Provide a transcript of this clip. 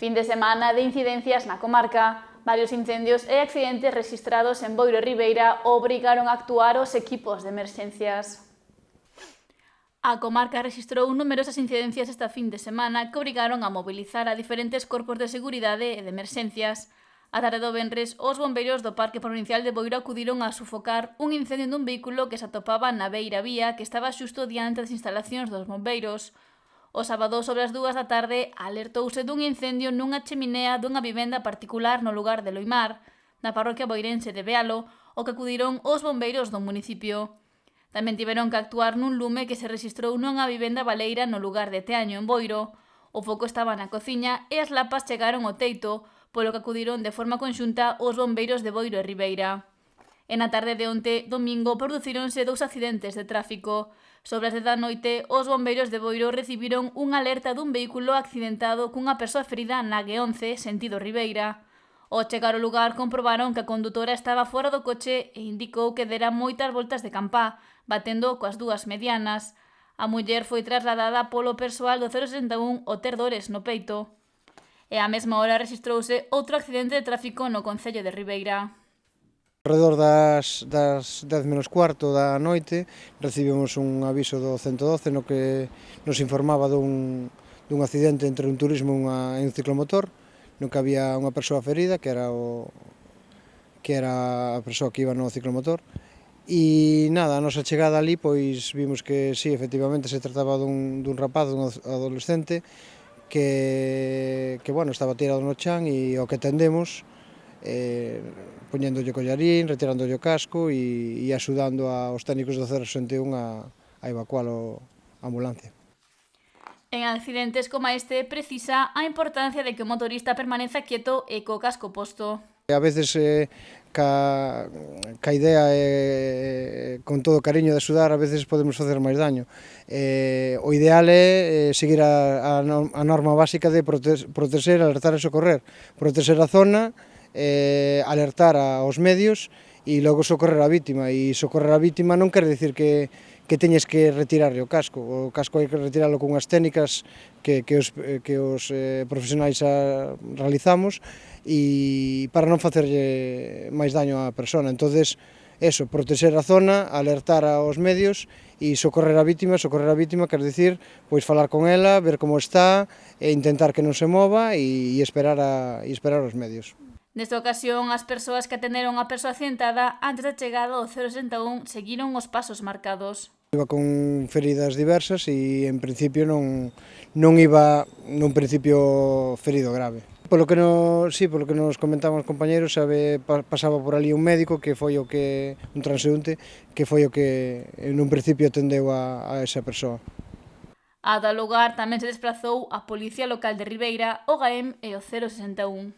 Fin de semana de incidencias na comarca. Varios incendios e accidentes rexistrados en Boiro e Ribeira obrigaron a actuar os equipos de emerxencias. A comarca rexistrou numerosas incidencias esta fin de semana que obrigaron a mobilizar a diferentes corpos de seguridade e de emerxencias. A tarde do venres, os bombeiros do Parque Provincial de Boiro acudiron a sufocar un incendio dun vehículo que se atopaba na beira vía que estaba xusto diante das instalacións dos bombeiros. O sábado, sobre as 2 da tarde, alertouse dun incendio nunha cheminea dunha vivenda particular no lugar de Loimar, na parroquia boirense de Bealo, o que acudiron os bombeiros do municipio. Tamén tiveron que actuar nun lume que se rexistrou nunha vivenda baleira no lugar de Teaño, en Boiro. O foco estaba na cociña e as lapas chegaron ao teito, polo que acudiron de forma conxunta os bombeiros de Boiro e Ribeira. E na tarde de onte, domingo, producíronse 2 accidentes de tráfico. Sobre as 10 da noite, os bombeiros de Boiro recibiron unha alerta dun vehículo accidentado cunha persoa ferida na G11, sentido Ribeira. Ao chegar ao lugar, comprobaron que a condutora estaba fora do coche e indicou que dera moitas voltas de campá, batendo coas dúas medianas. A muller foi trasladada polo persoal do 061 ao ter dores no peito. E á mesma hora rexistrouse outro accidente de tráfico no concello de Ribeira. Alrededor das 10 menos cuarto da noite recibimos un aviso do 112 no que nos informaba dun accidente entre un turismo e un ciclomotor, no que había unha persoa ferida, que era a persoa que iba no ciclomotor. E nada, a nosa chegada ali, pois vimos que sí, efectivamente se trataba dun rapaz, dun adolescente, que bueno, estaba tirado no chan e ao que atendemos, poñéndolle collarín, retirándolle o casco e axudando aos técnicos do 061 a evacualo a ambulancia. En accidentes como este precisa a importancia de que o motorista permaneza quieto e co casco posto. A veces ca idea e con todo o cariño de axudar, a veces podemos facer máis daño. O ideal é seguir a norma básica de protexer, alertar e socorrer. Protexer a zona, alertar aos medios e logo socorrer a vítima. E socorrer a vítima non quere dicir que teñes que retirarle o casco. O casco hai que retirarlo con unhas técnicas que os profesionais realizamos e para non facerlle máis daño á persona. Entonces, eso, protexer a zona, alertar aos medios e socorrer a vítima quer dicir, pois falar con ela, ver como está, e intentar que non se mova e esperar os medios. Nesta ocasión, as persoas que atenderon a persoa accidentada antes da chegada do 061 seguiron os pasos marcados. Iba con feridas diversas e en principio non iba nun principio ferido grave. Polo que nos comentaban os compañeros, pasaba por ali un médico que foi un transeúnte, que foi o que nun principio atendeu a esa persoa. A tal lugar tamén se desplazou a Policía Local de Ribeira, o GAEM e o 061.